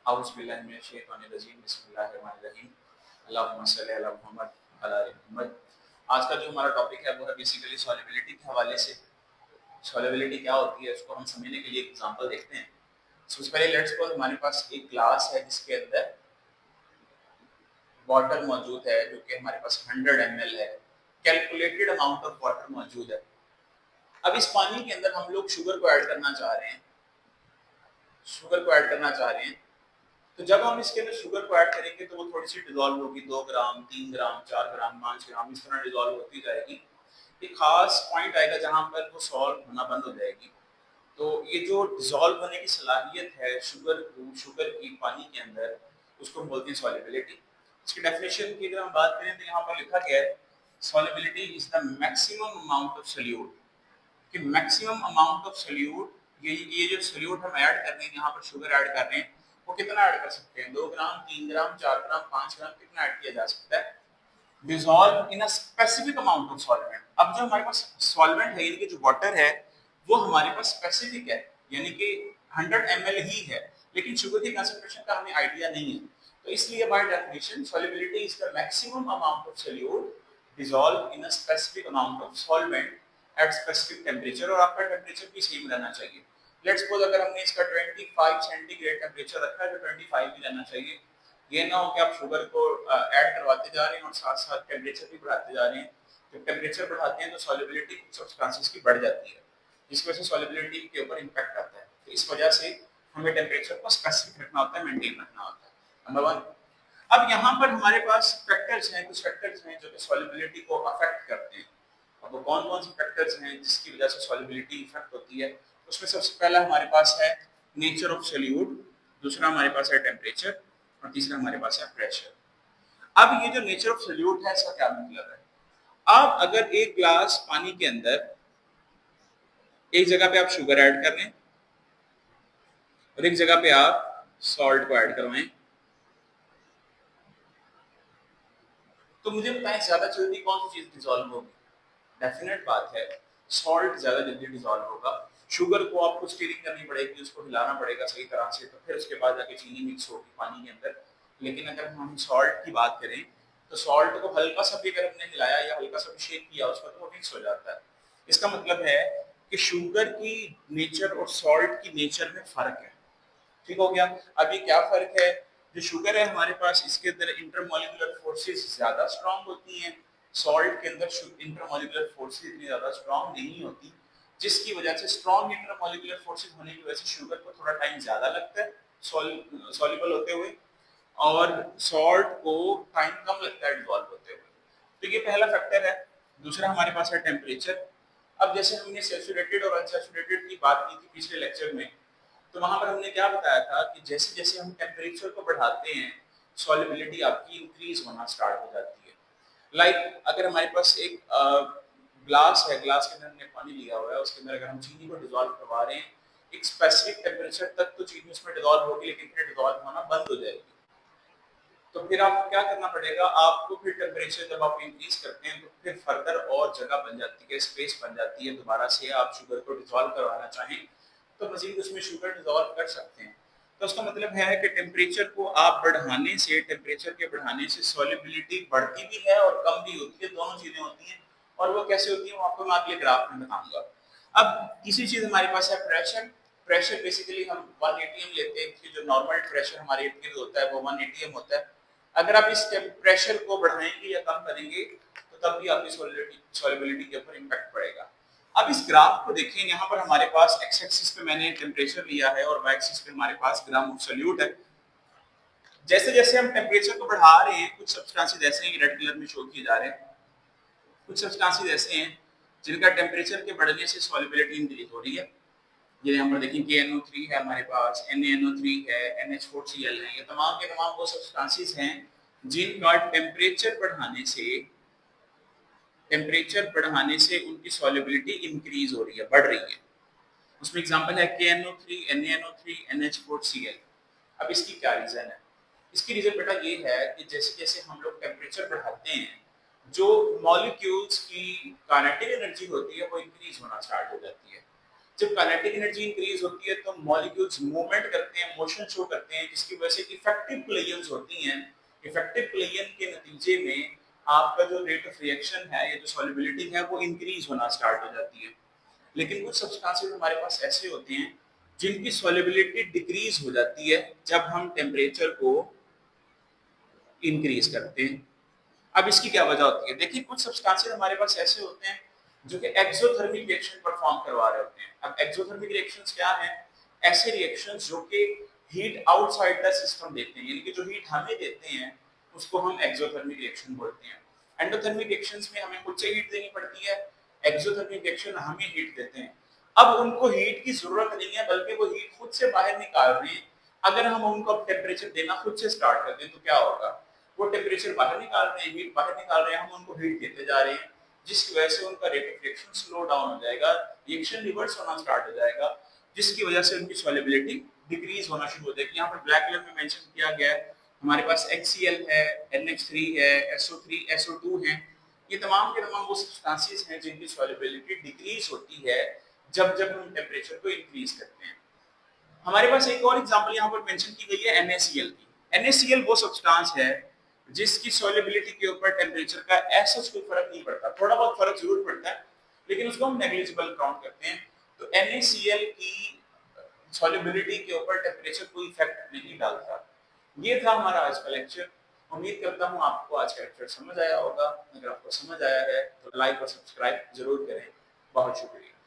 औज़ुबिल्लाहिमिनश्शैतानिर्रजीम बिस्मिल्लाहिर्रहमानिर्रहीम अल्लाहुम्मा सल्लि अला मुहम्मद व अला आलि मुहम्मद। आज का जो हमारा टॉपिक है वो है बेसिकली सॉल्युबिलिटी के हवाले से। सॉल्युबिलिटी क्या होती है उसको हम समझने के लिए एक एग्जांपल देखते हैं। सबसे पहले लेट्स सपोज हमारे पास एक ग्लास है जिसके अंदर वाटर मौजूद है जो कि हमारे पास 100 ml है। कैलकुलेटेड अमाउंट ऑफ वाटर मौजूद है। अब इस पानी के अंदर हम लोग शुगर को ऐड करना चाह रहे हैं। तो जब हम इसके अंदर शुगर को ऐड करेंगे तो वो थोड़ी सी डिजोल्व होगी, 2 ग्राम 3 ग्राम 4 ग्राम 5 ग्राम इस तरह डिजोल्व होती जाएगी। एक खास पॉइंट आएगा जहां पर वो सॉल्व होना बंद हो जाएगी। तो ये जो डिजोल्व होने की सलाहियत है शुगर की पानी के अंदर, उसको हम बोलते हैं सॉल्युबिलिटी। इसकी डेफिनेशन की अगर हम बात करें तो यहाँ पर लिखा गया है solubility is the maximum amount of solute, कि मैक्सिमम अमाउंट ऑफ सोल्यूट, ये जो सोल्यूट हम ऐड कर रहे हैं, यहाँ पर शुगर ऐड कर रहे हैं, वो कितना ऐड कर सकते हैं? 2 ग्राम 3 ग्राम 4 ग्राम 5 ग्राम कितना ऐड किया जा सकता है? Dissolve in a specific amount of solvent. अब जो हमारे पास सॉल्वेंट है यानी कि जो वाटर है वो हमारे पास स्पेसिफिक है, यानी कि 100 ml ही है, लेकिन शुगर की कंसंट्रेशन का हमें आइडिया नहीं है। तो इसलिए by definition solubility is the maximum amount of solute dissolve in a specific amount of solvent at specific temperature, और आपका टेम्परेचर भी सेम रहना चाहिए। लेट्स सपोज अगर हमने इसका 25 सेंटीग्रेड टेम्परेचर रखा है तो 25 भी रहना चाहिए। ये ना हो कि आप शुगर को ऐड करवाते जा रहे हैं और साथ साथ टेम्परेचर भी बढ़ाते जा रहे हैं। जब टेम्परेचर बढ़ाते हैं तो सॉल्युबिलिटी सब्सटेंसेस की बढ़ जाती है, जिसकी वजह से सॉल्युबिलिटी के ऊपर इम्पैक्ट आता है। तो इस वजह से हमें टेम्परेचर को स्पेसिफिक रखना होता है, मेंटेन रखना होता है। नंबर 1। अब यहाँ पर हमारे पास फैक्टर्स हैं, कुछ फैक्टर्स हैं जो कि सॉल्युबिलिटी को अफेक्ट करते हैं। अब वो कौन कौन से फैक्टर्स हैं जिसकी वजह से सॉल्युबिलिटी इफेक्ट होती है? उसमें सबसे पहला हमारे पास है नेचर ऑफ सोल्यूट, दूसरा हमारे पास है टेम्परेचर, और तीसरा हमारे पास है प्रेशर। अब ये जो नेचर ऑफ सोल्यूट है इसका क्या मतलब है? आप अगर एक ग्लास पानी के अंदर एक जगह पे आप शुगर ऐड कर लें और एक जगह पे आप सॉल्ट को ऐड करवाएं, तो मुझे बताएं ज्यादा जल्दी कौन सी चीज डिसॉल्व होगी? डेफिनेट बात है सॉल्ट ज्यादा जल्दी डिसॉल्व होगा। शुगर को आपको स्टीरिंग करनी पड़ेगी, उसको हिलाना पड़ेगा सही तरह से, तो फिर उसके बाद जाके चीनी मिक्स होगी पानी के अंदर। लेकिन अगर हम सॉल्ट की बात करें तो सॉल्ट को हल्का सा भी अगर हमने हिलाया या हल्का सा भी शेक किया उसका तो वो मिक्स हो जाता है। इसका मतलब है कि शुगर की नेचर और सॉल्ट की नेचर में फर्क है। ठीक हो गया? अभी क्या फर्क है? जो शुगर है हमारे पास इसके अंदर इंटरमॉलिक्यूलर फोर्सेस ज्यादा स्ट्रांग होती हैं, सॉल्ट के अंदर इंटरमॉलिक्यूलर फोर्सेस इतनी ज्यादा स्ट्रांग नहीं होती, जिसकी वजह से स्ट्रांग इंटरमॉलिक्यूलर फोर्सेस होने की वजह से शुगर को थोड़ा टाइम ज्यादा लगता है सॉल्युबल होते हुए, और सॉल्ट को टाइम कम लगता है डिसॉल्व होते हुए। तो ये पहला फैक्टर है। दूसरा हमारे पास है टेम्परेचर। अब जैसे हमने सैचुरेटेड और अनसैचुरेटेड की बात की थी पिछले लेक्चर में, तो वहां पर हमने क्या बताया था कि जैसे जैसे हम टेम्परेचर को बढ़ाते हैं सॉल्युबिलिटी आपकी इंक्रीज होना स्टार्ट हो जाती है। लाइक अगर हमारे पास एक ग्लास है, ग्लास के अंदर हमने पानी लिया हुआ है, उसके अंदर अगर हम चीनी को डिसॉल्व करवा रहे हैं एक स्पेसिफिक टेम्परेचर तक तो चीनी उसमें डिसॉल्व होगी, लेकिन फिर डिसॉल्व होना बंद हो जाएगी। तो फिर आपको क्या करना पड़ेगा? आपको फिर टेम्परेचर जब आप इंक्रीज करते हैं तो फिर फर्दर और जगह बन जाती है, स्पेस बन जाती है, दोबारा से आप शुगर को डिसॉल्व करवाना चाहें तो मजीद उसमें शुगर डिसॉल्व कर सकते हैं। तो उसका मतलब है कि टेम्परेचर को आप बढ़ाने से, टेम्परेचर के बढ़ाने से सॉल्युबिलिटी बढ़ती भी है और कम भी होती है, दोनों चीजें होती हैं। और वो कैसे होती है वो आपको मैं अगले ग्राफ में बताऊंगा। अब तीसरी चीज हमारे पास है प्रेशर। प्रेशर बेसिकली हम 1 atm लेते हैं कि जो नॉर्मल प्रेशर हमारे एटीएम होता है वो 1 atm होता है। अगर आप इस प्रेशर को बढ़ाएंगे या कम करेंगे तो तब भी आपकी सॉल्युबिलिटी के ऊपर इम्पैक्ट पड़ेगा। अब इस ग्राफ को देखें, यहाँ पर हमारे पास एक्स एक्सिस पे मैंने टेम्परेचर लिया है और वाई एक्सिस पे हमारे पास ग्राम ऑफ सोल्यूट है। जैसे जैसे हम टेम्परेचर को बढ़ा रहे हैं कुछ सब्सटेंसेस ऐसे हैं रेड कलर में शो किए जा रहे हैं, कुछ सब्सटेंसेस ऐसे हैं जिनका टेम्परेचर के बढ़ने से सॉल्युबिलिटी इंक्रीज हो रही है। ये यहाँ पर देखिए KNO3 है हमारे पास, NaNO3 है, NH4Cl है, ये तमाम के तमाम वो सब्सटेंसेस हैं जिनका टेम्परेचर बढ़ाने से उनकी सॉल्युबिलिटी इंक्रीज हो रही है, बढ़ रही है। उसमें एग्जांपल है KNO3, NaNO3, NH4Cl। अब इसकी क्या रीजन है? इसकी रीजन बेटा ये है कि जैसे जैसे हम लोग टेम्परेचर बढ़ाते हैं जो मॉलिक्यूल्स की काइनेटिक एनर्जी होती है वो इंक्रीज होना स्टार्ट हो जाती है। जब काइनेटिक एनर्जी इंक्रीज होती है तो मॉलिक्यूल्स मूवमेंट करते हैं, मोशन शो करते हैं, जिसकी वजह से इफेक्टिव कोलिजन्स होती हैं। इफेक्टिव कोलिजन के नतीजे में आपका जो रेट ऑफ रिएक्शन है या जो सॉल्युबिलिटी है वो इंक्रीज होना स्टार्ट हो जाती है। लेकिन कुछ सब्सटेंसेस हमारे पास ऐसे होते हैं जिनकी सॉल्युबिलिटी डिक्रीज हो जाती है जब हम टेम्परेचर को इंक्रीज करते हैं। अब इसकी क्या वजह होती है? देखिए, कुछ सब्सटेंसेस हमारे पास ऐसे होते हैं जो कि एक्सोथर्मिक रिएक्शन परफॉर्म करवा रहे होते हैं। अब एक्सोथर्मिक रिएक्शंस क्या हैं? ऐसे रिएक्शंस जो कि हीट आउटसाइड द सिस्टम देते हैं, यानी कि जो हीट हमें देते हैं उसको हम एक्सोथर्मिक रिएक्शन बोलते हैं। एंडोथर्मिक रिएक्शंस में हमें खुद से हीट देनी पड़ती है, एक्सोथर्मिक रिएक्शन हमें हीट देते हैं। अब उनको हीट की जरूरत नहीं है, बल्कि वो हीट खुद से बाहर निकाल रहे हैं। अगर हम उनको अब टेम्परेचर देना खुद से स्टार्ट कर दें तो क्या होगा? वो टेम्परेचर बाहर निकाल रहे हैं, हीट बाहर निकाल रहे हैं, हम उनको हीट देते जा रहे हैं, जिसकी वजह से उनका rate of reaction slow down हो जाएगा, रिएक्शन रिवर्स होना स्टार्ट हो जाएगा, जिसकी वजह से उनकी सॉल्युबिलिटी डिक्रीज होना शुरू हो जाएगी। यहाँ पर ब्लैक कलर में मेंशन किया गया है, हमारे पास HCl है, NH3 है, SO3, SO2 है। ये तमाम के तमाम वो सब्सटेंसेस हैं जिनकी सॉल्युबिलिटी डिक्रीज होती है जब जब हम टेम्परेचर को इंक्रीज करते हैं। हमारे पास एक और एग्जांपल यहाँ पर मेंशन की गई है NaCl की। NaCl वो सब्सटेंस है जिसकी सॉल्युबिलिटी के ऊपर टेम्परेचर का ऐसा कोई फर्क नहीं पड़ता, थोड़ा बहुत फर्क जरूर पड़ता है, लेकिन उसको हम नेग्लिजिबल काउंट करते हैं। तो NaCl की सॉल्युबिलिटी के ऊपर टेम्परेचर कोई इफेक्ट नहीं डालता। ये था हमारा आज का लेक्चर। उम्मीद करता हूँ आपको आज का लेक्चर समझ आया होगा। अगर आपको समझ आया है तो लाइक और सब्सक्राइब जरूर करें। बहुत शुक्रिया।